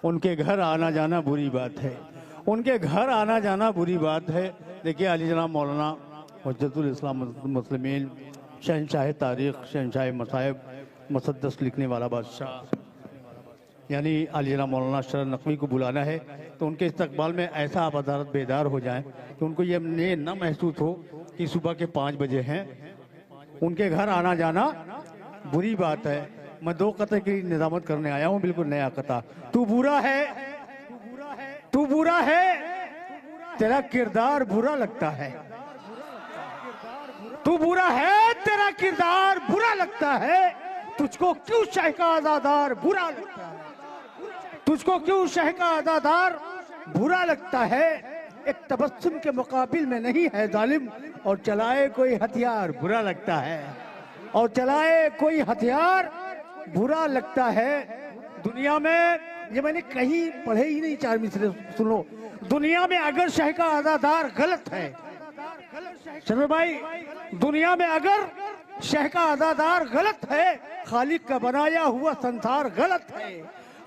ان کے گھر آنا جانا بری بات ہے، ان کے گھر آنا جانا بری بات ہے۔ دیکھیے علی جناب مولانا حجت الاسلام المسلمین، شہنشاہ تاریخ، شہنشاہ مصائب، مسدس لکھنے والا بادشاہ، یعنی علی جناب مولانا اشرف نقوی کو بلانا ہے تو ان کے استقبال میں ایسا آپ حضرات بیدار ہو جائیں کہ ان کو یہ نہ محسوس ہو کہ صبح کے 5 بجے ہیں، ان کے گھر آنا جانا بری بات ہے۔ میں 2 قطع کی نظامت کرنے آیا ہوں، بالکل نیا قطع۔ تو برا ہے، تو برا ہے، تیرا کردار برا لگتا ہے۔ تو برا ہے، تیرا کردار برا لگتا ہے، تجھ کو کیوں شہ کا عزادار برا لگتا ہے، تجھ کو کیوں شہ کا عزادار برا لگتا ہے۔ ایک تبسم کے مقابل میں نہیں ہے ظالم، اور چلائے کوئی ہتھیار برا لگتا ہے، اور چلائے کوئی ہتھیار برا لگتا ہے۔ دنیا میں یہ میں نے کہیں پڑھے ہی نہیں، 4 مصرے سنو۔ دنیا میں اگر شہ کا عزادار غلط ہے، شرف بھائی، دنیا میں اگر شہ کا عزادار غلط ہے، خالق کا بنایا ہوا سنسار غلط ہے،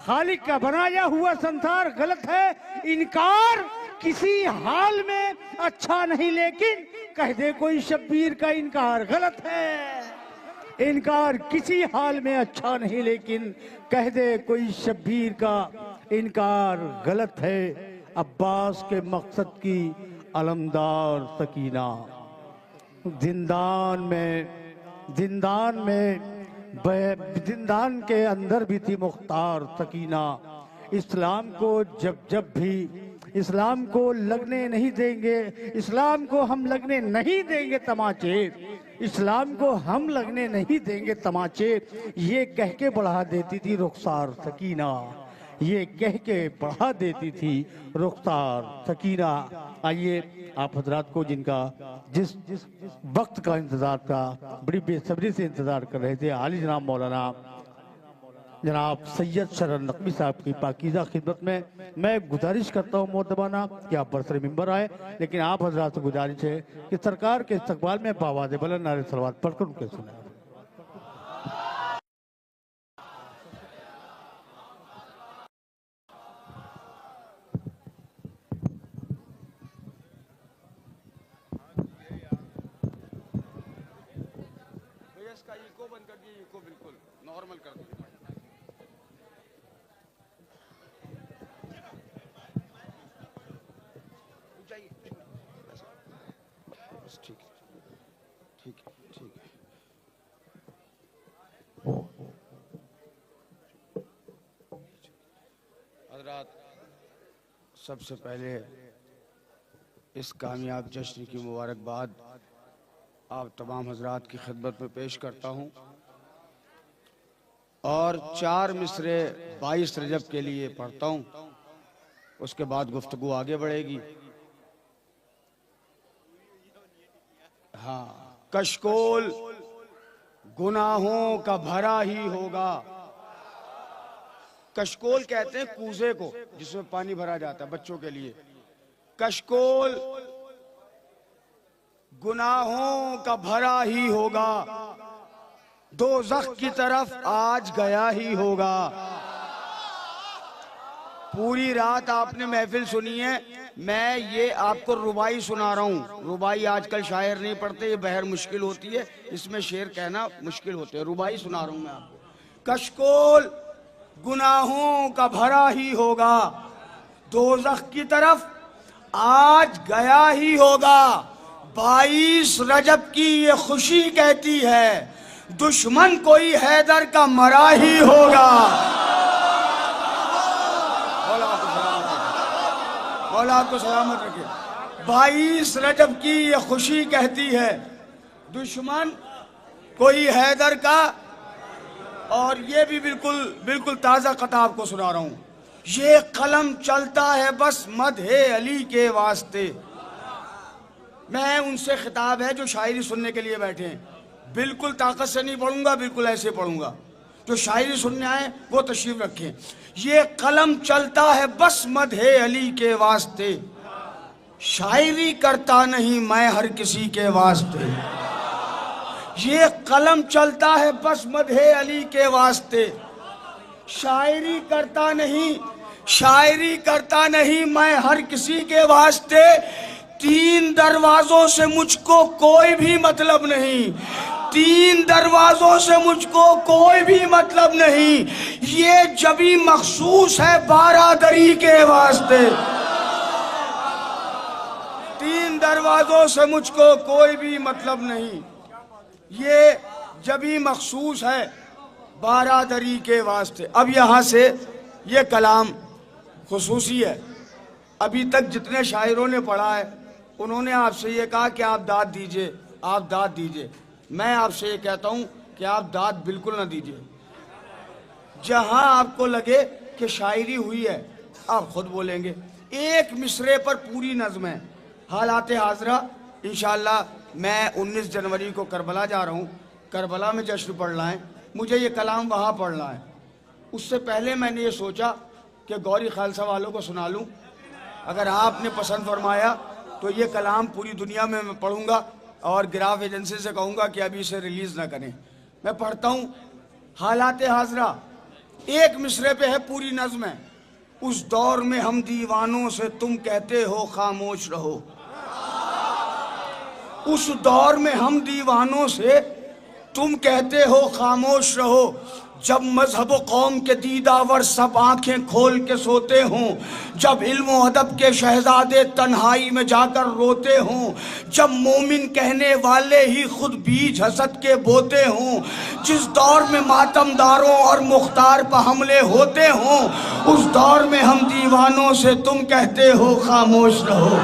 خالق کا بنایا ہوا سنسار غلط ہے۔ انکار کسی حال میں اچھا نہیں، لیکن کہہ دے کوئی شبیر کا انکار غلط ہے۔ انکار کسی حال میں اچھا نہیں، لیکن کہہ دے کوئی شبیر کا انکار غلط ہے۔ عباس کے مقصد کی علمدار سکینہ، زندان کے اندر بھی تھی مختار سکینہ۔ اسلام کو جب بھی، اسلام کو لگنے نہیں دیں گے، اسلام کو ہم لگنے نہیں دیں گے تماچے، اسلام کو ہم لگنے نہیں دیں گے تماچے، یہ کہہ کے بڑھا دیتی تھی رخسار سکینہ، یہ کہہ کے بڑھا دیتی تھی رخسار سکینہ۔ آئیے آپ حضرات کو جن کا جس وقت کا انتظار تھا، بڑی بے صبری سے انتظار کر رہے تھے، عالی جناب مولانا جناب سید شرف نقوی صاحب کی پاکیزہ خدمت میں گزارش کرتا ہوں محترمانہ کہ آپ برسر ممبر آئے، لیکن آپ حضرات سے گزارش ہے کہ سرکار کے استقبال میں بآواز بلند نعرہ صلوات پڑھ کر ان کے سنیں۔ اس کا ایکو بند کر دیئے، ایکو بالکل نارمل کر دیئے۔ ٹھیک ٹھیک ٹھیک۔ حضرات، سب سے پہلے اس کامیاب جشن کی مبارکباد آپ تمام حضرات کی خدمت میں پیش کرتا ہوں، اور 4 مصرے 22 رجب کے لیے پڑھتا ہوں، اس کے بعد گفتگو آگے بڑھے گی۔ ہاں، کشکول گناہوں کا بھرا ہی ہوگا۔ کشکول کہتے ہیں کوزے کو جس میں پانی بھرا جاتا ہے بچوں کے لیے۔ کشکول گناہوں کا بھرا ہی ہوگا، دوزخ کی طرف آج گیا ہی ہوگا۔ پوری رات آپ نے محفل سنی ہے، میں یہ آپ کو ربائی سنا رہا ہوں۔ ربائی آج کل شاعر نہیں پڑھتے، یہ بہر مشکل ہوتی ہے، اس میں شعر کہنا مشکل ہوتے ہے۔ ربائی سنا رہا ہوں میں آپ کو۔ کشکول گناہوں کا بھرا ہی ہوگا، دوزخ کی طرف آج گیا ہی ہوگا۔ 22 رجب کی یہ خوشی کہتی ہے، دشمن کوئی حیدر کا مرا ہی ہوگا۔ مولا آپ کو سلامت رکھے۔ 22 رجب کی یہ خوشی کہتی ہے، دشمن کوئی حیدر کا، اور یہ بھی بالکل تازہ قطع آپ کو سنا رہا ہوں۔ یہ قلم چلتا ہے بس مدح علی کے واسطے۔ میں ان سے خطاب ہے جو شاعری سننے کے لیے بیٹھے ہیں، بالکل طاقت سے نہیں پڑھوں گا، بالکل ایسے پڑھوں گا۔ جو شاعری سننے آئے وہ تشریف رکھیں۔ یہ قلم چلتا ہے بس مدح علی کے واسطے، شاعری کرتا نہیں میں ہر کسی کے واسطے۔ یہ قلم چلتا ہے بس مدح علی کے واسطے، شاعری کرتا نہیں شاعری کرتا نہیں میں ہر کسی کے واسطے، 3 دروازوں سے مجھ کو کوئی بھی مطلب نہیں، 3 دروازوں سے مجھ کو کوئی بھی مطلب نہیں، یہ جبھی مخصوص ہے بارادری کے واسطے، 3 دروازوں سے مجھ کو کوئی بھی مطلب نہیں، یہ جبھی مخصوص ہے بارادری کے واسطے۔ اب یہاں سے یہ کلام خصوصی ہے، ابھی تک جتنے شاعروں نے پڑھا ہے انہوں نے آپ سے یہ کہا کہ آپ داد دیجئے، آپ داد دیجئے، میں آپ سے یہ کہتا ہوں کہ آپ داد بالکل نہ دیجئے، جہاں آپ کو لگے کہ شاعری ہوئی ہے آپ خود بولیں گے، ایک مصرے پر پوری نظم ہے۔ حالات حاضرہ انشاءاللہ میں 19 جنوری کو کربلا جا رہا ہوں، کربلا میں جشن پڑھنا ہے، مجھے یہ کلام وہاں پڑھنا ہے۔ اس سے پہلے میں نے یہ سوچا کہ گوری خالصہ والوں کو سنا لوں، اگر آپ نے پسند فرمایا تو یہ کلام پوری دنیا میں پڑھوں گا اور گراف ایجنسی سے کہوں گا کہ ابھی اسے ریلیز نہ کریں۔ میں پڑھتا ہوں حالات حاضرہ، ایک مصرے پہ ہے، پوری نظم ہے۔ اس دور میں ہم دیوانوں سے تم کہتے ہو خاموش رہو، اس دور میں ہم دیوانوں سے تم کہتے ہو خاموش رہو، جب مذہب و قوم کے دیداور سب آنکھیں کھول کے سوتے ہوں، جب علم و ادب کے شہزادے تنہائی میں جا کر روتے ہوں، جب مومن کہنے والے ہی خود بیج حسد کے بوتے ہوں، جس دور میں ماتم داروں اور مختار پہ حملے ہوتے ہوں، اس دور میں ہم دیوانوں سے تم کہتے ہو خاموش رہو۔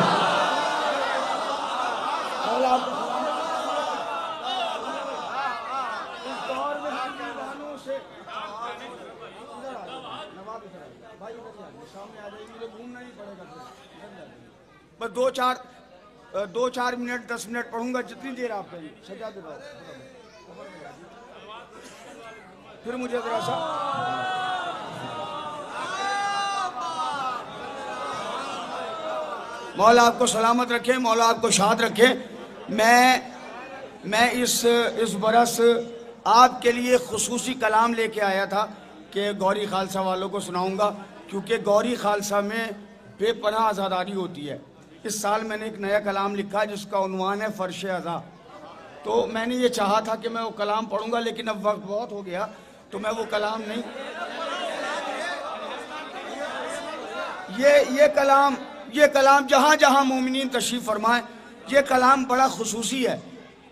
بس 2-4 منٹ 10 منٹ پڑھوں گا، جتنی دیر آپ کہیں سجا دے رہا پھر مجھے ذرا سا مولا آپ کو سلامت رکھے، مولا آپ کو شاد رکھے۔ میں اس برس آپ کے لیے خصوصی کلام لے کے آیا تھا کہ گوری خالصہ والوں کو سناؤں گا، کیونکہ گوری خالصہ میں بے پناہ عزاداری ہوتی ہے۔ اس سال میں نے ایک نیا کلام لکھا جس کا عنوان ہے فرش عزا، تو میں نے یہ چاہا تھا کہ میں وہ کلام پڑھوں گا، لیکن اب وقت بہت ہو گیا تو میں وہ کلام نہیں، یہ کلام جہاں جہاں مومنین تشریف فرمائیں، یہ کلام بڑا خصوصی ہے۔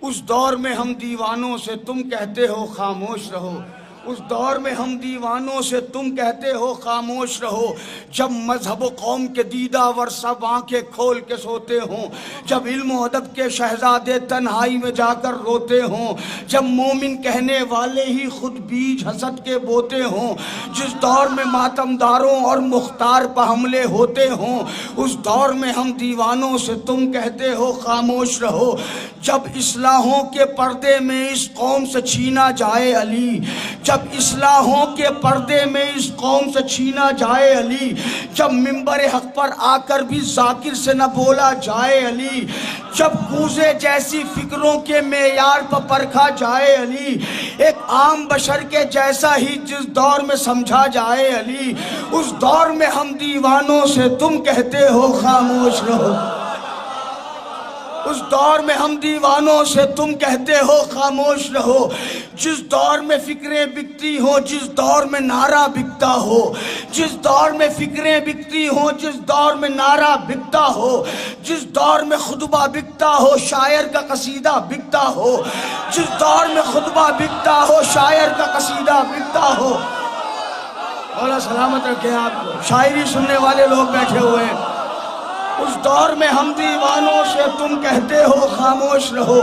اس دور میں ہم دیوانوں سے تم کہتے ہو خاموش رہو، اس دور میں ہم دیوانوں سے تم کہتے ہو خاموش رہو، جب مذہب و قوم کے دیداور سب آنکھیں کھول کے سوتے ہوں، جب علم و ادب کے شہزادے تنہائی میں جا کر روتے ہوں، جب مومن کہنے والے ہی خود بیج حسد کے بوتے ہوں، جس دور میں ماتم داروں اور مختار پہ حملے ہوتے ہوں، اس دور میں ہم دیوانوں سے تم کہتے ہو خاموش رہو، جب اصلاحوں کے پردے میں اس قوم سے چھینا جائے علی، جب اصلاحوں کے پردے میں اس قوم سے چھینا جائے علی، جب منبر حق پر آ کر بھی ذاکر سے نہ بولا جائے علی، جب کوزے جیسی فکروں کے معیار پر پرکھا جائے علی، ایک عام بشر کے جیسا ہی جس دور میں سمجھا جائے علی، اس دور میں ہم دیوانوں سے تم کہتے ہو خاموش رہو، اس دور میں ہم دیوانوں سے تم کہتے ہو خاموش رہو، جس دور میں فکریں بکتی ہوں، جس دور میں نعرہ بکتا ہو، جس دور میں فکریں بکتی ہوں، جس دور میں نعرہ بکتا ہو، جس دور میں خطبہ بکتا ہو، شاعر کا قصیدہ بکتا ہو، جس دور میں خطبہ بکتا ہو، شاعر کا قصیدہ بکتا ہو۔ مولا سلامت رکھے آپ کو، شاعری سننے والے لوگ بیٹھے ہوئے ہیں۔ اس دور میں ہم دیوانوں سے تم کہتے ہو خاموش رہو،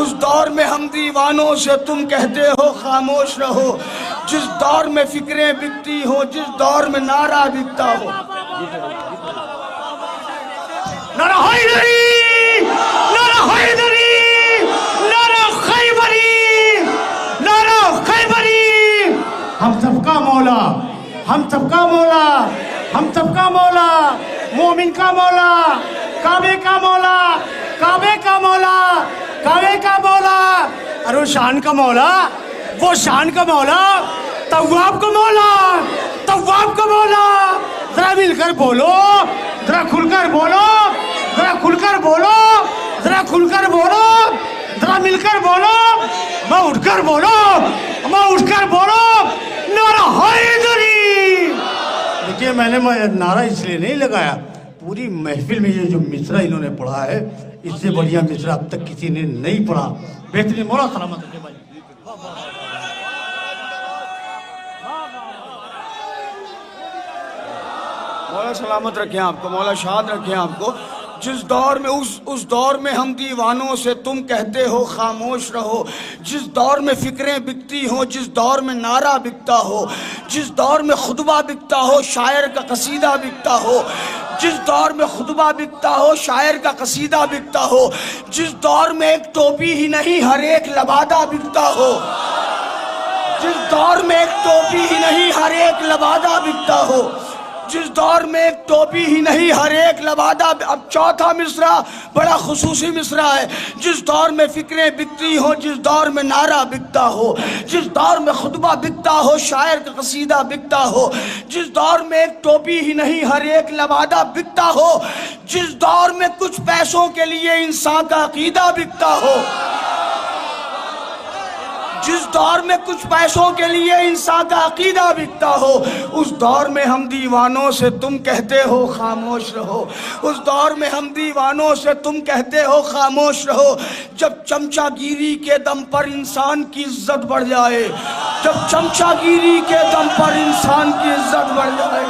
اس دور میں ہم دیوانوں سے تم کہتے ہو خاموش رہو، جس دور میں فکریں بکتی ہو، جس دور میں نعرہ بکتا ہو۔ نعرہ حیدری، نعرہ حیدری، نعرہ خیبری، نعرہ خیبری، ہم سب کا مولا، ہم سب کا مولا، ہم سب کا مولا، مومن کا مولا، کعبے کا مولا، کعبے کا مولا، کعبے کا مولا، اور وہ شان کا مولا، وہ شان کا مولا، تواب کا مولا، تواب کا مولا، ذرا مل کر بولو, ذرا کھل کر بولو, ذرا کھل کر بولو, ذرا کھل کر بولو, ذرا مل کر بولو, میں اٹھ کر بولو, میں اٹھ کر بولو, نعرہ حیدری. دیکھیے میں نے نعرہ اس لیے نہیں لگایا, پوری محفل میں یہ جو مصرع انہوں نے پڑھا ہے اس سے بڑھیا مصرع اب تک کسی نے نہیں پڑھا. بہترین, مولا سلامت رکھے بھائی. مولا سلامت رکھیں آپ کو, مولا شاد رکھیں آپ کو. جس دور میں اس دور میں ہم دیوانوں سے تم کہتے ہو خاموش رہو, جس دور میں فکریں بکتی ہوں, جس دور میں نعرہ بکتا ہو, جس دور میں خطبہ بکتا ہو, شاعر کا قصیدہ بکتا ہو, جس دور میں خطبہ بکتا ہو, شاعر کا قصیدہ بکتا ہو, جس دور میں ایک ٹوپی ہی نہیں ہر ایک لبادہ بکتا ہو, جس دور میں ایک ٹوپی ہی نہیں ہر ایک لبادہ بکتا ہو, جس دور میں ایک ٹوپی ہی نہیں ہر ایک لبادہ. اب چوتھا مصرع بڑا خصوصی مصرع ہے. جس دور میں فکریں بکتی ہوں, جس دور میں نعرہ بکتا ہو, جس دور میں خطبہ بکتا ہو, شاعر کا قصیدہ بکتا ہو, جس دور میں ایک ٹوپی ہی نہیں ہر ایک لبادہ بکتا ہو, جس دور میں کچھ پیسوں کے لیے انسان کا عقیدہ بکتا ہو, جس دور میں کچھ پیسوں کے لیے انسان کا عقیدہ بکتا ہو, اس دور میں ہم دیوانوں سے تم کہتے ہو خاموش رہو, اس دور میں ہم دیوانوں سے تم کہتے ہو خاموش رہو. جب چمچہ گیری کے دم پر انسان کی عزت بڑھ جائے, جب چمچہ گیری کے دم پر انسان کی عزت بڑھ جائے.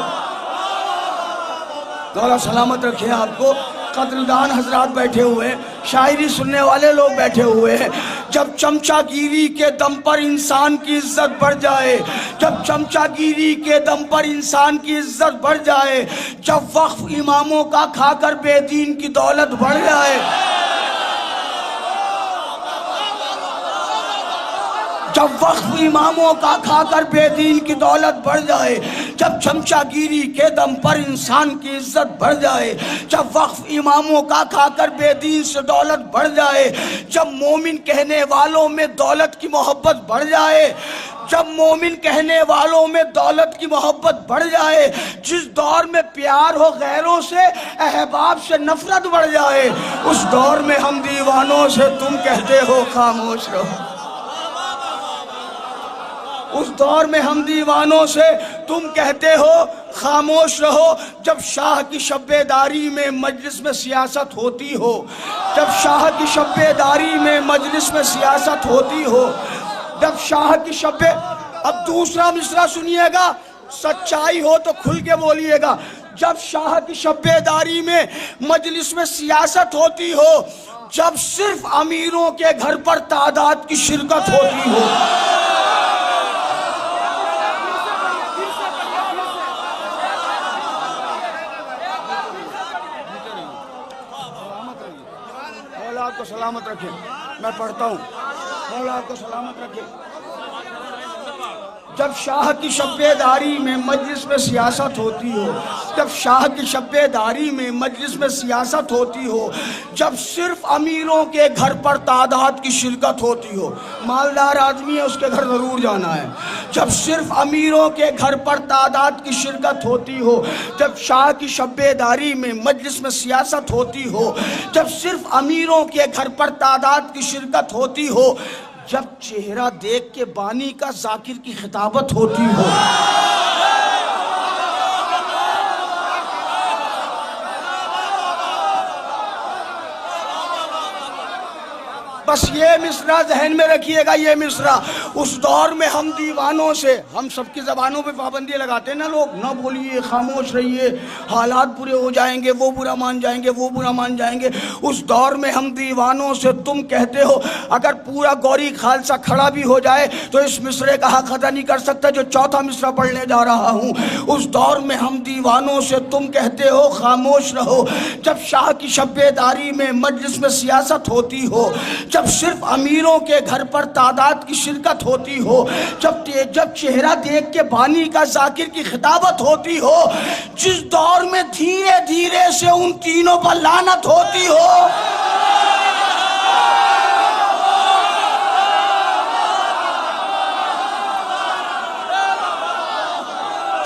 مولا سلامت رکھیں آپ کو. قدردان حضرات بیٹھے ہوئے, شاعری سننے والے لوگ بیٹھے ہوئے ہیں. جب چمچہ گیری کے دم پر انسان کی عزت بڑھ جائے, جب چمچہ گیری کے دم پر انسان کی عزت بڑھ جائے, جب وقف اماموں کا کھا کر بے دین کی دولت بڑھ جائے, جب وقف اماموں کا کھا کر بے دین کی دولت بڑھ جائے, جب چمچہ گیری کے دم پر انسان کی عزت بڑھ جائے, جب وقف اماموں کا کھا کر بے دین سے دولت بڑھ جائے, جب مومن کہنے والوں میں دولت کی محبت بڑھ جائے, جب مومن کہنے والوں میں دولت کی محبت بڑھ جائے, جس دور میں پیار ہو غیروں سے, احباب سے نفرت بڑھ جائے, اس دور میں ہم دیوانوں سے تم کہتے ہو خاموش رہو, اس دور میں ہم دیوانوں سے تم کہتے ہو خاموش رہو. جب شاہ کی شب داری میں مجلس میں سیاست ہوتی ہو, جب شاہ کی شب داری میں مجلس میں سیاست ہوتی ہو, جب شاہ کی شب. اب دوسرا مصرع سنیے گا, سچائی ہو تو کھل کے بولیے گا. جب شاہ کی شب داری میں مجلس میں سیاست ہوتی ہو, جب صرف امیروں کے گھر پر تعداد کی شرکت ہوتی ہو, مولا آپ کو سلامت رکھے. میں پڑھتا ہوں, مولا آپ کو سلامت رکھے. جب شاہ کی شب داری میں مجلس میں سیاست ہوتی ہو, جب شاہ کی شب داری میں مجلس میں سیاست ہوتی ہو, جب صرف امیروں کے گھر پر تعداد کی شرکت ہوتی ہو, مالدار آدمی ہے اس کے گھر ضرور جانا ہے, جب صرف امیروں کے گھر پر تعداد کی شرکت ہوتی ہو, جب شاہ کی شب داری میں مجلس میں سیاست ہوتی ہو, جب صرف امیروں کے گھر پر تعداد کی شرکت ہوتی ہو, جب چہرہ دیکھ کے بانی کا ذاکر کی خطابت ہوتی ہو, بس یہ مصرع ذہن میں رکھیے گا. یہ مصرع اس دور میں ہم دیوانوں سے, ہم سب کی زبانوں پہ پابندی لگاتے ہیں نا لوگ, نہ بولیے, خاموش رہیے, حالات برے ہو جائیں گے, وہ برا مان جائیں گے, وہ برا مان جائیں گے. اس دور میں ہم دیوانوں سے تم کہتے ہو. اگر پورا گوری خالصہ کھڑا بھی ہو جائے تو اس مصرع کا حق ادا نہیں کر سکتا جو چوتھا مصرع پڑھنے جا رہا ہوں. اس دور میں ہم دیوانوں سے تم کہتے ہو خاموش رہو, جب شاہ کی شب داری میں مجلس میں سیاست ہوتی ہو, جب صرف امیروں کے گھر پر تعداد کی شرکت ہوتی ہو, جب چہرہ دیکھ کے بانی کا ذاکر کی خطابت ہوتی ہو, جس دور میں دھیرے دھیرے سے ان تینوں پر لعنت ہوتی ہو,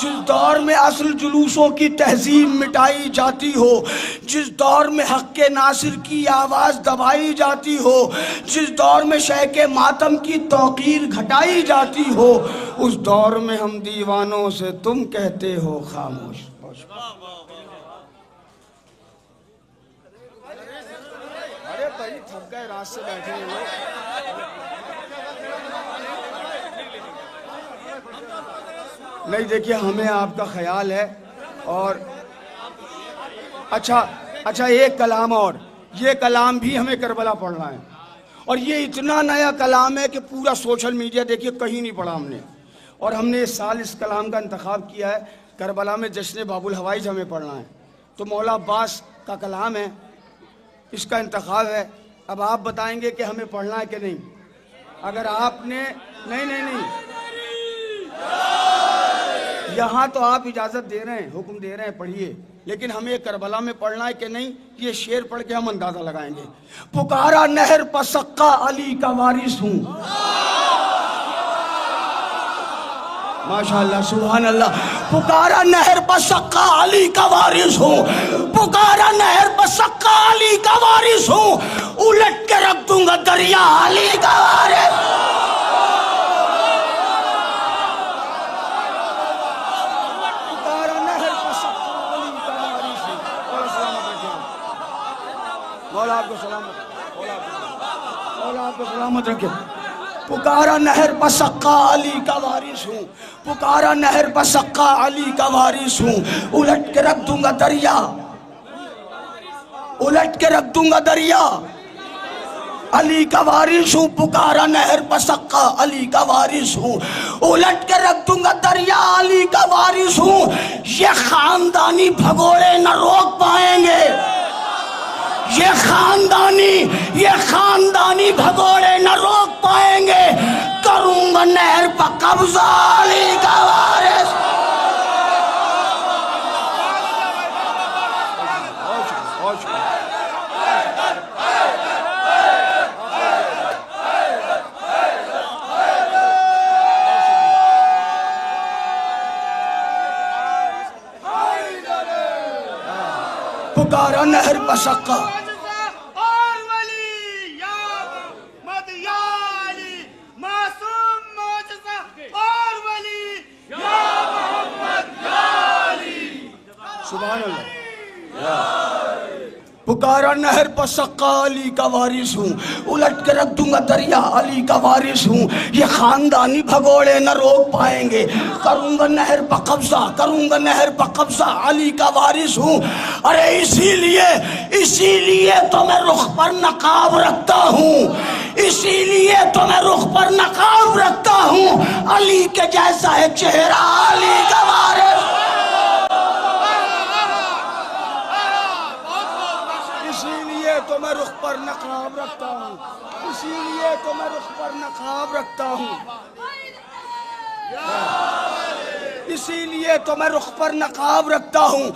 جس دور میں اصل جلوسوں کی تہذیب مٹائی جاتی ہو، جس دور میں حق کے ناصر کی آواز دبائی جاتی ہو، جس دور میں شیخ ماتم کی توقیر گھٹائی جاتی ہو، اس دور میں ہم دیوانوں سے تم کہتے ہو خاموش۔ ارے بھائی تھک گئے، رات سے بیٹھے ہیں لوگ۔ نہیں دیکھیے، ہمیں آپ کا خیال ہے۔ اور اچھا ایک کلام اور، یہ کلام بھی ہمیں کربلا پڑھنا ہے، اور یہ اتنا نیا کلام ہے کہ پورا سوشل میڈیا دیکھیے کہیں نہیں پڑھا ہم نے، اور ہم نے اس سال اس کلام کا انتخاب کیا ہے۔ کربلا میں جشن باب الحوائج ہمیں پڑھنا ہے، تو مولا عباس کا کلام ہے، اس کا انتخاب ہے۔ اب آپ بتائیں گے کہ ہمیں پڑھنا ہے کہ نہیں۔ اگر آپ نے نہیں یہاں تو آپ اجازت دے رہے ہیں، حکم دے رہے ہیں پڑھیے، لیکن ہمیں کربلا میں پڑھنا ہے کہ نہیں، یہ شعر پڑھ کے ہم اندازہ لگائیں گے۔ پکارا نہر پسقا علی کا وارث ہوں، ماشاءاللہ سبحان اللہ۔ پکارا نہر پسقا علی کا وارث ہوں، پکارا نہر پسقا علی کا وارث ہوں، الٹ کے رکھ دوں گا دریا علی کا وارث۔ مولا آپ کو سلامت رکھے۔ پکارا نہر پسقا علی کا وارث ہوں، پکارا نہر پسقا علی کا وارث ہوں، الٹ کے رکھ دوں گا دریا، الٹ کے رکھ دوں گا دریا علی کا وارث ہوں، پکارا نہر پسقا علی کا وارث ہوں، الٹ کے رکھ دوں گا دریا علی کا وارث ہوں۔ یہ خاندانی بھگوڑے نہ روک پائیں گے، یہ خاندانی بھگوڑے نہ روک پائیں گے، کروں گا نہر پہ قبضہ علی کا وارث۔ پکارا نہر پسقا اور ولی یا محمد یا علی، معصوم معجزہ اور ولی یا محمد یا علی، سبحان اللہ۔ پکارا نہر پسقا علی کا وارث ہوں، الٹ کے رکھ دوں گا دریا علی کا وارث ہوں۔ یہ خاندانی بھگوڑے نہ روک پائیں گے، کروں گا نہر پہ قبضہ، کروں گا نہر پہ قبضہ علی کا وارث ہوں۔ ارے اسی لیے تو میں رخ پر نقاب رکھتا ہوں، اسی لیے تو میں رخ پر نقاب رکھتا ہوں، علی کے جیسا ہے چہرہ علی کا وارث۔ تو میں رخ پر نقاب رکھتا ہوں، اسی لیے تو میں رخ پر نقاب رکھتا ہوں، اسی لیے تو میں رخ پر نقاب رکھتا ہوں،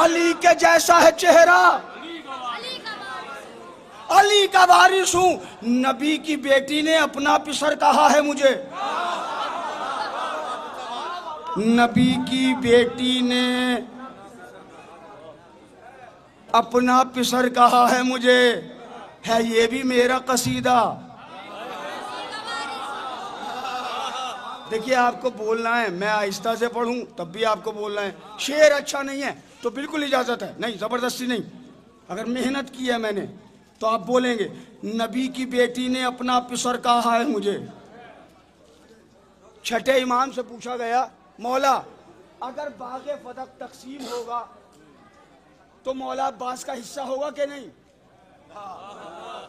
علی کے جیسا ہے چہرہ علی کا وارث ہوں۔ نبی کی بیٹی نے اپنا پسر کہا ہے مجھے، نبی کی بیٹی نے اپنا پسر کہا ہے مجھے، ہے یہ بھی میرا قصیدہ۔ دیکھیے آپ کو بولنا ہے، میں آہستہ سے پڑھوں تب بھی آپ کو بولنا ہے، شعر اچھا نہیں ہے تو بالکل اجازت ہے، نہیں زبردستی نہیں، اگر محنت کی ہے میں نے تو آپ بولیں گے۔ نبی کی بیٹی نے اپنا پسر کہا ہے مجھے۔ چھٹے امام سے پوچھا گیا، مولا اگر باغ فتح تقسیم ہوگا تو مولا عباس کا حصہ ہوگا کہ نہیں؟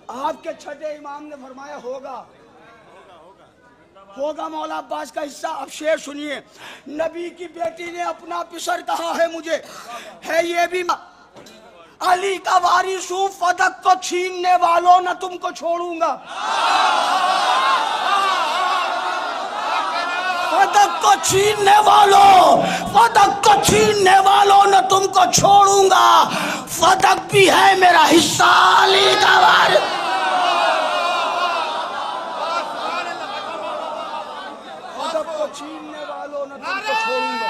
آپ کے چھٹے امام نے فرمایا ہوگا مولا عباس کا حصہ۔ اب شعر سنیے، نبی کی بیٹی نے اپنا پسر کہا ہے مجھے، ہے یہ بھی علی کا وارث ہوں، فدق کو چھیننے والوں نہ تم کو چھوڑوں گا، فدق کو چھیننے والوں، فدق کو چھیننے والوں نہ تم کو چھوڑوں گا، فدق بھی ہے میرا حصہ علی کا وارث۔ فدق کو چھیننے والوں نہ تم کو چھوڑوں گا،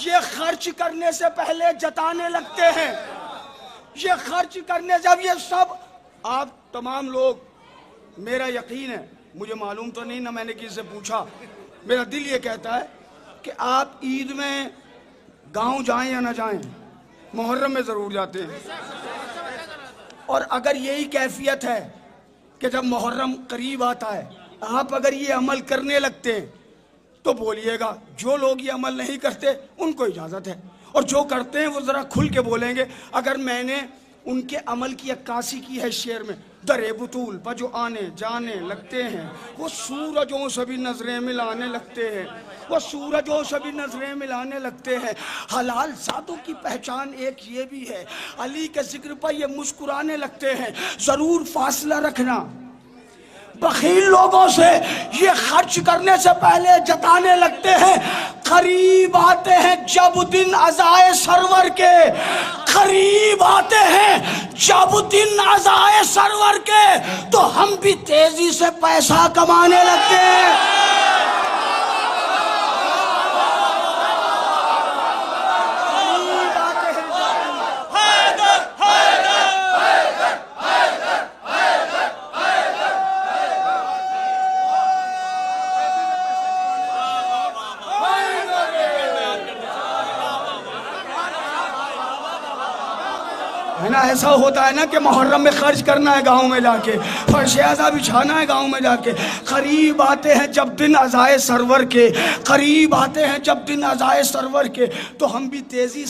یہ خرچ کرنے سے پہلے جتانے لگتے ہیں. یہ خرچ کرنے سے، اب یہ سب آپ تمام لوگ، میرا یقین ہے، مجھے معلوم تو نہیں، نہ میں نے کسی سے پوچھا، میرا دل یہ کہتا ہے کہ آپ عید میں گاؤں جائیں یا نہ جائیں، محرم میں ضرور جاتے ہیں. اور اگر یہی کیفیت ہے کہ جب محرم قریب آتا ہے آپ اگر یہ عمل کرنے لگتے ہیں تو بولیے گا. جو لوگ یہ عمل نہیں کرتے ان کو اجازت ہے، اور جو کرتے ہیں وہ ذرا کھل کے بولیں گے. اگر میں نے ان کے عمل کی عکاسی کی ہے شعر میں، در بطول پر جو آنے جانے لگتے ہیں وہ سورجوں سے بھی نظریں ملانے لگتے ہیں، وہ سورجوں سے بھی نظریں ملانے لگتے ہیں. حلال ذاتوں کی پہچان ایک یہ بھی ہے، علی کے ذکر پر یہ مسکرانے لگتے ہیں. ضرور فاصلہ رکھنا بخیل لوگوں سے، یہ خرچ کرنے سے پہلے جتانے لگتے ہیں. قریب آتے ہیں جب دن عزائے سرور کے، قریب آتے ہیں جب دن عزائے سرور کے، تو ہم بھی تیزی سے پیسہ کمانے لگتے ہیں. ہے نا، ایسا ہوتا ہے نا کہ محرم میں خرچ کرنا ہے گاؤں میں جا کے، فرش اعظم بچھانا ہے گاؤں میں جا کے. قریب آتے ہیں جب دن عزائے سرور کے، قریب آتے ہیں جب دن عزائے سرور کے، تو ہم بھی تیزی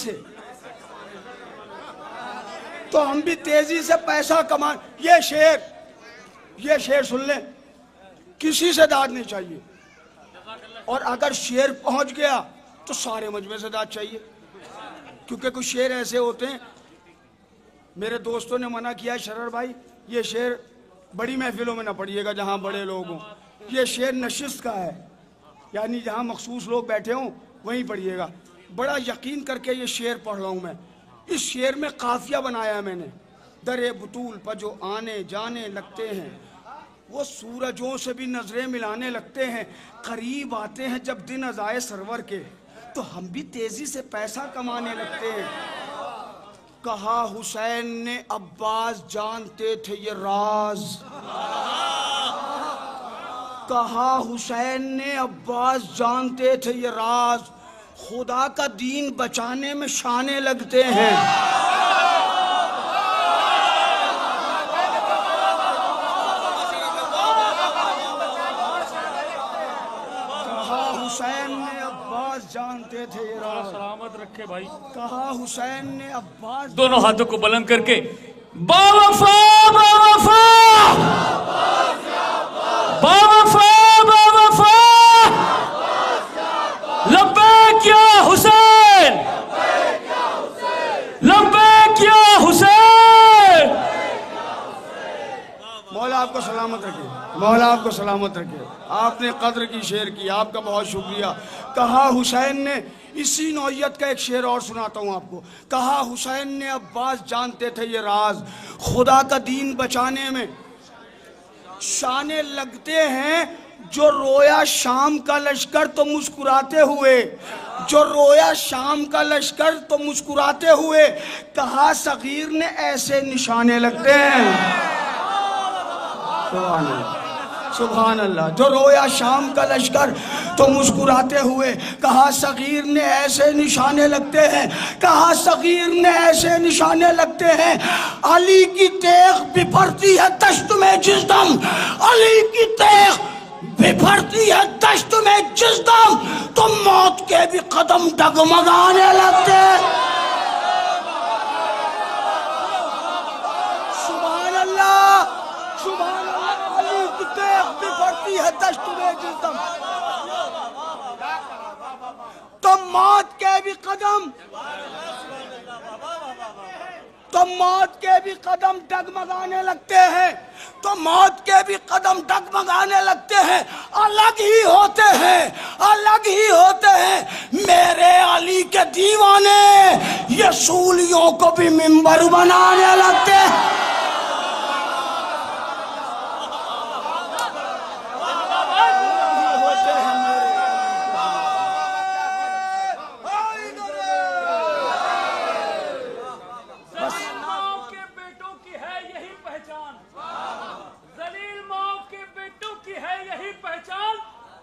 سے پیسہ کمان. یہ شعر سن لیں، کسی سے داد نہیں چاہیے، اور اگر شعر پہنچ گیا تو سارے مجمع سے داد چاہیے. کیونکہ کچھ شعر ایسے ہوتے ہیں، میرے دوستوں نے منع کیا ہے، شرر بھائی یہ شعر بڑی محفلوں میں نہ پڑھیے گا جہاں بڑے لوگ ہوں، یہ شعر نشست کا ہے، یعنی جہاں مخصوص لوگ بیٹھے ہوں وہیں پڑھیے گا. بڑا یقین کر کے یہ شعر پڑھ رہا ہوں میں. اس شعر میں قافیہ بنایا ہے میں نے. در بطول پر جو آنے جانے لگتے ہیں وہ سورجوں سے بھی نظریں ملانے لگتے ہیں. قریب آتے ہیں جب دن عزائے سرور کے، تو ہم بھی تیزی سے پیسہ کمانے لگتے ہیں. کہا حسین نے عباس جانتے تھے یہ راز، کہا حسین نے عباس جانتے تھے یہ راز، خدا کا دین بچانے میں شانے لگتے ہیں. کہا حسین نے عباس جانتے تھے یہ راز، سلامت رکھے بھائی. کہا حسین نے عباس، دونوں ہاتھوں کو بلند کر کے باوفا باوفا باوفا باوفا لبیک یا حسین، لبیک یا حسین. مولا آپ کو سلامت رکھے، مولا آپ کو سلامت رکھے. آپ نے قدر کی شعر کی، آپ کا بہت شکریہ. کہا حسین نے، اسی نوعیت کا ایک شعر اور سناتا ہوں آپ کو. کہا حسین نے عباس جانتے تھے یہ راز، خدا کا دین بچانے میں شانے لگتے ہیں. جو رویا شام کا لشکر تو مسکراتے ہوئے، جو رویا شام کا لشکر تو مسکراتے ہوئے، کہا صغیر نے ایسے نشانے لگتے ہیں. سبحان اللہ، سبحان اللہ. جو رویا شام کا لشکر تو مسکراتے ہوئے، کہا صغیر نے ایسے نشانے لگتے ہیں، کہا صغیر نے ایسے نشانے لگتے ہیں. علی کی تیغ بپھرتی ہے دشت میں جس دم، علی کی تیغ بپھرتی ہے دشت میں جس دم، تو موت کے بھی قدم ڈگمگانے لگتے ہیں. سبحان اللہ، سبحان اللہ. علی کی تیغ بپھرتی ہے دشت میں جس دم، تو موت کے بھی قدم، تو موت کے بھی قدم ڈگمگانے لگتے ہیں، تو موت کے بھی قدم ڈگمگانے لگتے ہیں. الگ ہی ہوتے ہیں، الگ ہی ہوتے ہیں میرے علی کے دیوانے، یہ سولیوں کو بھی منبر بنانے لگتے ہیں.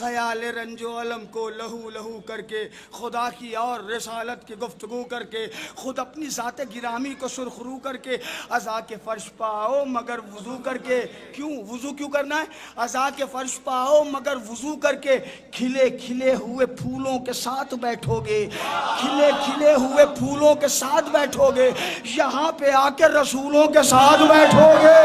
خیال رنجو علم کو لہو لہو کر کے، خدا کی اور رسالت کی گفتگو کر کے، خود اپنی ذات گرامی کو سرخرو کر کے، عزا کے فرش پاؤ مگر وضو کر کے. کیوں وضو کیوں کرنا ہے؟ عزا کے فرش پاؤ مگر وضو کر کے، کھلے کھلے ہوئے پھولوں کے ساتھ بیٹھو گے، کھلے کھلے ہوئے پھولوں کے ساتھ بیٹھو گے، یہاں پہ آ کے رسولوں کے ساتھ بیٹھو گے.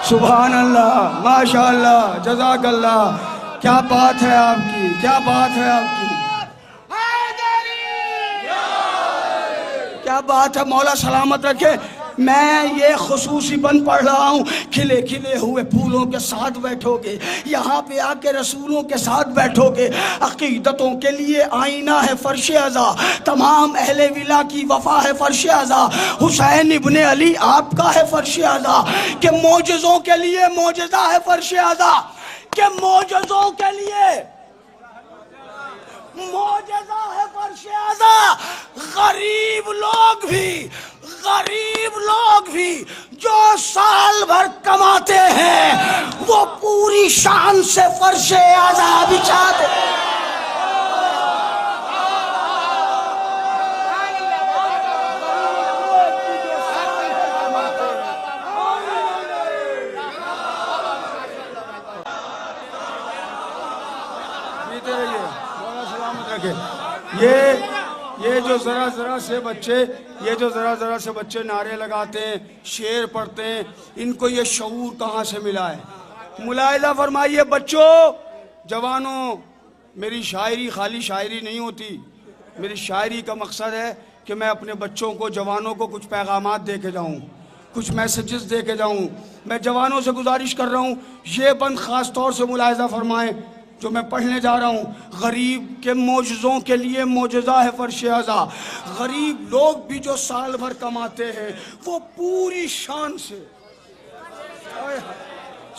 سبحان اللہ، ماشاء اللہ، جزاک اللہ. کیا بات ہے آپ کی، کیا بات ہے آپ کی، کیا بات ہے. مولا سلامت رکھے. میں یہ خصوصی بند پڑھ رہا ہوں، کھلے کھلے ہوئے پھولوں کے ساتھ بیٹھو گے، یہاں پہ آ کے رسولوں کے ساتھ بیٹھو گے. عقیدتوں کے لیے آئینہ ہے فرش عزا، تمام اہل ولا کی وفا ہے فرش عزا. حسین ابن علی آپ کا ہے فرش عزا، کہ معجزوں کے لیے معجزہ ہے فرش عزا، کہ معجزوں کے لیے معجزہ ہے فرش عزا. غریب لوگ بھی جو سال بھر کماتے ہیں وہ پوری شان سے فرش عزا بچھاتے ہیں. یہ جو ذرا ذرا سے بچے نعرے لگاتے ہیں، شعر پڑھتے ہیں، ان کو یہ شعور کہاں سے ملا ہے؟ ملاحظہ فرمائیے بچوں، جوانوں، میری شاعری خالی شاعری نہیں ہوتی. میری شاعری کا مقصد ہے کہ میں اپنے بچوں کو، جوانوں کو کچھ پیغامات دے کے جاؤں، کچھ میسیجز دے کے جاؤں. میں جوانوں سے گزارش کر رہا ہوں، یہ بند خاص طور سے ملاحظہ فرمائیں جو میں پڑھنے جا رہا ہوں. غریب کے معجزوں کے لیے معجزہ ہے فرش عزا. غریب لوگ بھی جو سال بھر کماتے ہیں وہ پوری شان سے،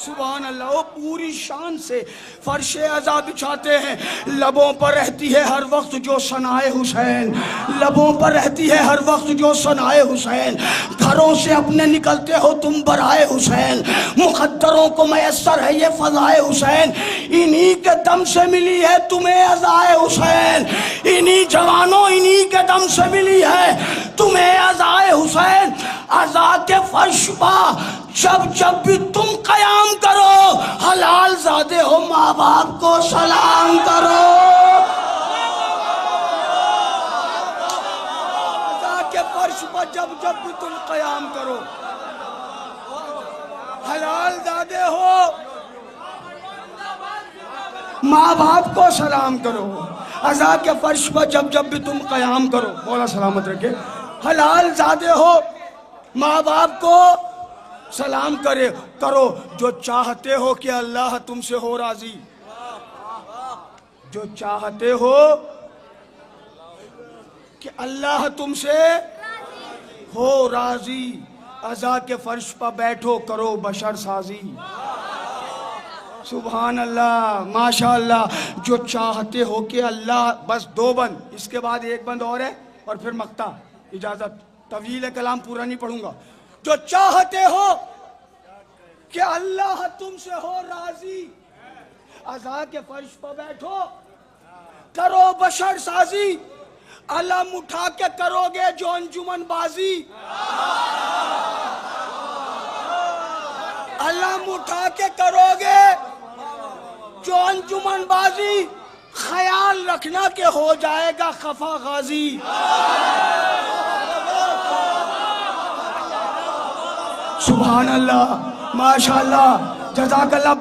سبحان اللہ، وہ پوری شان سے فرش عزا بچھاتے ہیں. لبوں پر رہتی ہے ہر وقت جو ثنائے حسین، لبوں پر رہتی ہے ہر وقت جو ثنائے حسین. گھروں سے اپنے نکلتے ہو تم برائے حسین، مقدروں کو میسر ہے یہ فضائے حسین. انہی کے دم سے ملی ہے تمہیں عزائے حسین، انہی جوانوں انہی کے دم سے ملی ہے تمہیں عزائے حسین. عزا کے فرش پا جب بھی تم قیام کرو، حلال زادے ہو ماں باپ کو سلام کرو. عزا کے فرش پر جب بھی تم قیام کرو، حلال زادے ہو ماں باپ کو سلام کرو. عزا کے فرش پر جب بھی تم قیام کرو، مولا سلامت رکھے، حلال زادے ہو ماں باپ کو سلام کرو. جو چاہتے ہو کہ اللہ تم سے ہو راضی، جو چاہتے ہو کہ اللہ تم سے ہو راضی، عزا کے فرش پر بیٹھو کرو بشر سازی. سبحان اللہ، ماشاءاللہ. جو چاہتے ہو کہ اللہ، بس 2 بند، اس کے بعد 1 بند اور ہے اور پھر مقطع. اجازت، طویل کلام پورا نہیں پڑھوں گا. جو چاہتے ہو کہ اللہ تم سے ہو راضی، عزا کے فرش پر بیٹھو کرو بشر سازی. علم اٹھا کے کرو گے جو انجمن بازی، علم اٹھا کے کرو گے جو انجمن بازی. خیال رکھنا کہ ہو جائے گا خفا غازی. سبحان اللہ، ماشاءاللہ، جزاک اللہ.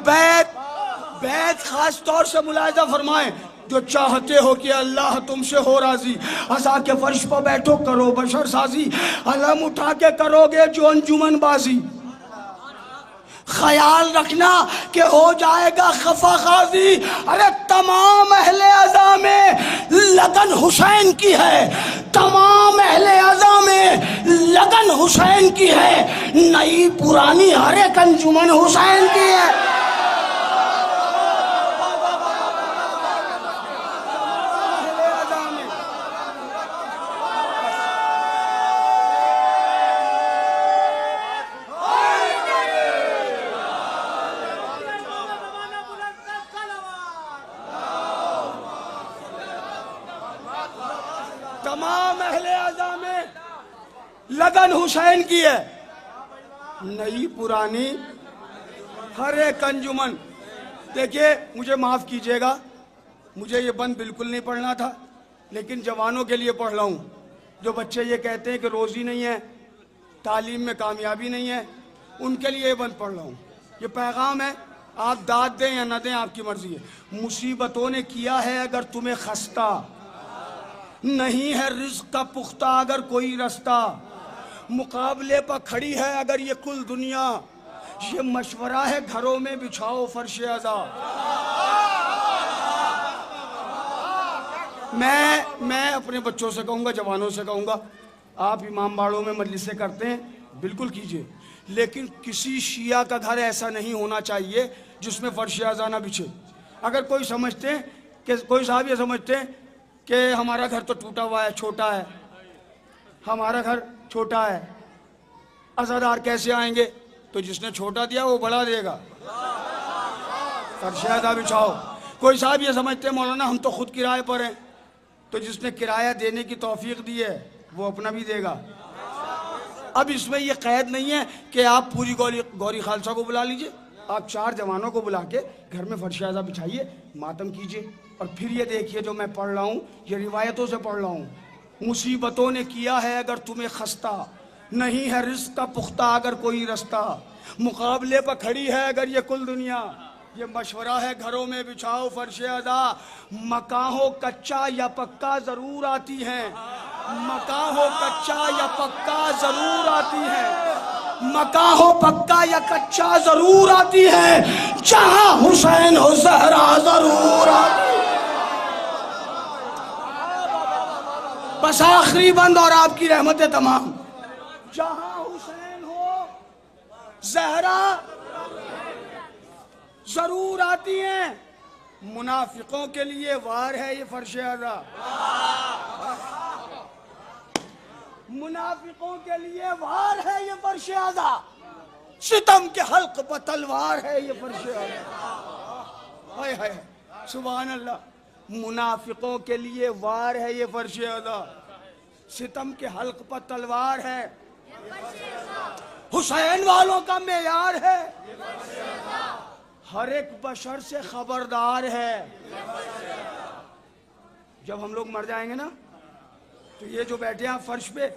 بیت خاص طور سے ملاحظہ فرمائیں. جو چاہتے ہو کہ اللہ تم سے ہو راضی، عزا کے فرش پر بیٹھو کرو بشر سازی. علم اٹھا کے کرو گے جو انجمن بازی، خیال رکھنا کہ ہو جائے گا خفا غازی. ارے تمام اہل عزا میں لگن حسین کی ہے، تمام اہل عزا میں لگن حسین کی ہے، نئی پرانی ہر ایک انجمن حسین کی ہے. تمام اہل اعضاء میں لگن حسین کی ہے، نئی پرانی ہر ایک انجمن۔ دیکھیے مجھے معاف کیجئے گا، مجھے یہ بند بالکل نہیں پڑھنا تھا، لیکن جوانوں کے لیے پڑھ رہا ہوں۔ جو بچے یہ کہتے ہیں کہ روزی نہیں ہے، تعلیم میں کامیابی نہیں ہے، ان کے لیے یہ بند پڑھ رہا ہوں۔ یہ پیغام ہے، آپ داد دیں یا نہ دیں آپ کی مرضی ہے۔ مصیبتوں نے کیا ہے اگر تمہیں خستہ، نہیں ہے رزق کا پختہ اگر کوئی رستہ، مقابلے پر کھڑی ہے اگر یہ کل دنیا، یہ مشورہ ہے گھروں میں بچھاؤ فرش عزا۔ میں اپنے بچوں سے کہوں گا، جوانوں سے کہوں گا، آپ امام باڑوں میں مجلسیں کرتے ہیں، بالکل کیجئے، لیکن کسی شیعہ کا گھر ایسا نہیں ہونا چاہیے جس میں فرش عزا نہ بچھے۔ اگر کوئی سمجھتے ہیں کہ کوئی صاحب یہ سمجھتے ہیں کہ ہمارا گھر تو ٹوٹا ہوا ہے، چھوٹا ہے، ہمارا گھر چھوٹا ہے، عزادار کیسے آئیں گے؟ تو جس نے چھوٹا دیا وہ بڑا دے گا، فرش عزا بچھاؤ۔ کوئی صاحب یہ سمجھتے ہیں مولانا ہم تو خود کرائے پر ہیں، تو جس نے کرایہ دینے کی توفیق دی ہے وہ اپنا بھی دے گا۔ اب اس میں یہ قید نہیں ہے کہ آپ پوری گوری خالصہ کو بلا لیجئے، آپ 4 جوانوں کو بلا کے گھر میں فرش عزا بچھائیے، ماتم کیجئے، اور پھر یہ دیکھیے جو میں پڑھ رہا ہوں یہ روایتوں سے پڑھ رہا ہوں۔ مصیبتوں نے کیا ہے اگر تمہیں خستہ، نہیں ہے رزق کا پختہ اگر کوئی رستہ، مقابلے پر کھڑی ہے اگر یہ کل دنیا، یہ مشورہ ہے گھروں میں بچھاؤ فرش عزا۔ مکاں ہو کچا یا پکا ضرور آتی ہیں، مکاں ہو کچا یا پکا ضرور آتی ہے، مکاں ہو پکا یا کچا ضرور آتی ہے، جہاں حسین ہو زہرا ضرور آتی ہے۔ بس آخری بند اور آپ کی رحمتیں تمام۔ جہاں حسین ہو زہرا ضرور آتی ہیں، منافقوں کے لیے وار ہے یہ فرش عزا، منافقوں کے لیے وار ہے یہ فرش عزا، ستم کے حلق پر تلوار ہے یہ فرش عزا۔ ہائے ہائے سبحان اللہ، منافقوں کے لیے وار ہے یہ فرش عزا، ستم کے حلق پر تلوار ہے، حسین والوں کا معیار ہے، ہر ایک بشر سے خبردار ہے۔ جب ہم لوگ مر جائیں گے نا تو یہ جو بیٹھے ہیں فرش پہ،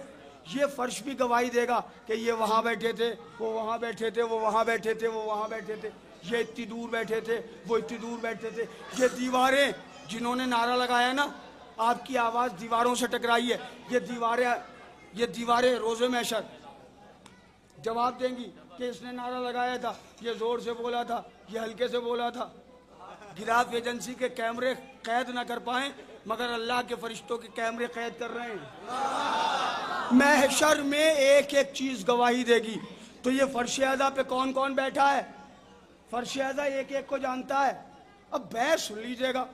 یہ فرش بھی گواہی دے گا کہ یہ وہاں بیٹھے تھے، وہ وہاں بیٹھے تھے، وہ وہاں بیٹھے تھے، وہ وہاں بیٹھے تھے، یہ اتنی دور بیٹھے تھے، وہ اتنی دور بیٹھے تھے۔ یہ دیواریں جنہوں نے نعرہ لگایا نا، آپ کی آواز دیواروں سے ٹکرائی ہے، یہ دیواریں روز محشر جواب دیں گی کہ اس نے نعرہ لگایا تھا، یہ زور سے بولا تھا، یہ ہلکے سے بولا تھا۔ گراف ایجنسی کے کیمرے قید نہ کر پائیں مگر اللہ کے فرشتوں کے کیمرے قید کر رہے ہیں۔ محشر میں ایک ایک چیز گواہی دے گی۔ تو یہ فرش عزا پہ کون کون بیٹھا ہے؟ فرش عزا ایک ایک کو جانتا ہے۔ اب بیعت سن لیجئے گا،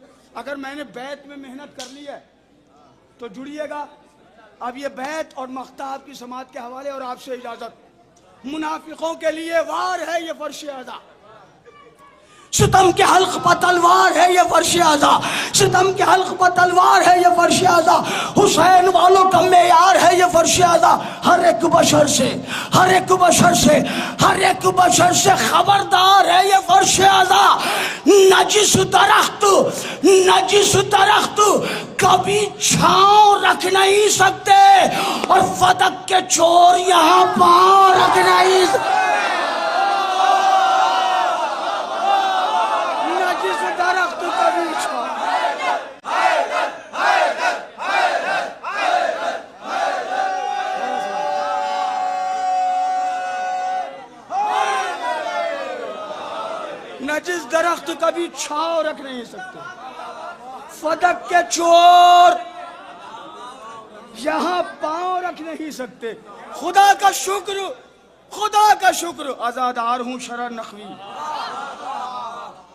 اگر میں نے بیعت میں محنت کر لی ہے تو جڑیے گا۔ اب یہ بیعت اور مقطع آپ کی سماعت کے حوالے اور آپ سے اجازت۔ منافقوں کے لیے وار ہے یہ فرش عزا، ستم کے حلق پر تلوار ہے یہ فرش عزا، ستم کے حلق پر تلوار ہے یہ فرش عزا، حسین والوں کا معیار ہے یہ فرش عزا، ہر ایک بشر سے، ہر ایک بشر سے، ہر ایک بشر سے خبردار ہے یہ فرش عزا۔ نجس درخت کبھی چھاؤں رکھ نہیں سکتے، اور فدق کے چور یہاں پاؤں رکھ نہیں سکتے۔ نجس درخت کبھی چھاؤں رکھ نہیں سکتے، فدق کے چور یہاں پاؤں رکھ نہیں سکتے۔ خدا کا شکر، خدا کا شکر آزادار ہوں شرر نقوی،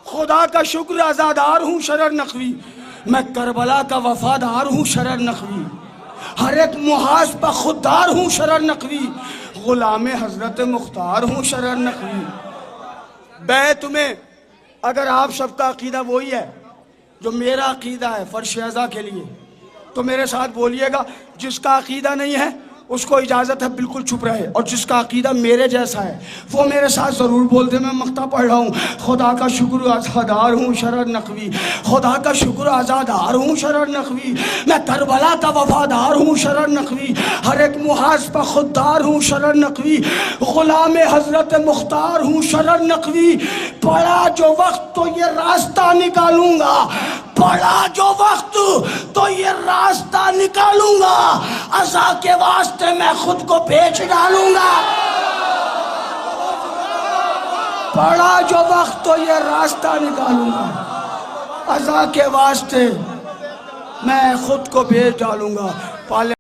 خدا کا شکر آزادار ہوں شرر نقوی، میں کربلا کا وفادار ہوں شرر نقوی، ہر ایک محاذ پر خوددار ہوں شرر نقوی، غلام حضرت مختار ہوں شرر نقوی۔ بیعت میں اگر آپ سب کا عقیدہ وہی ہے جو میرا عقیدہ ہے فرش عزا کے لیے، تو میرے ساتھ بولیے گا، جس کا عقیدہ نہیں ہے اس کو اجازت ہے بالکل چپ رہے، اور جس کا عقیدہ میرے جیسا ہے وہ میرے ساتھ ضرور بول دے۔ میں مقطع پڑھ رہا ہوں۔ خدا کا شکر عزادار ہوں شرر نقوی، خدا کا شکر عزادار ہوں شرر نقوی، میں کربلا کا وفادار ہوں شرر نقوی، ہر ایک محاذ پہ خوددار ہوں شرر نقوی، غلام حضرت مختار ہوں شرر نقوی، پڑا جو وقت تو یہ راستہ نکالوں گا، پڑا جو وقت تو یہ راستہ نکالوں گا، عزا کے واسطے میں خود کو بیچ ڈالوں گا، پڑا جو وقت تو یہ راستہ نکالوں گا، عزا کے واسطے میں خود کو بیچ ڈالوں گا۔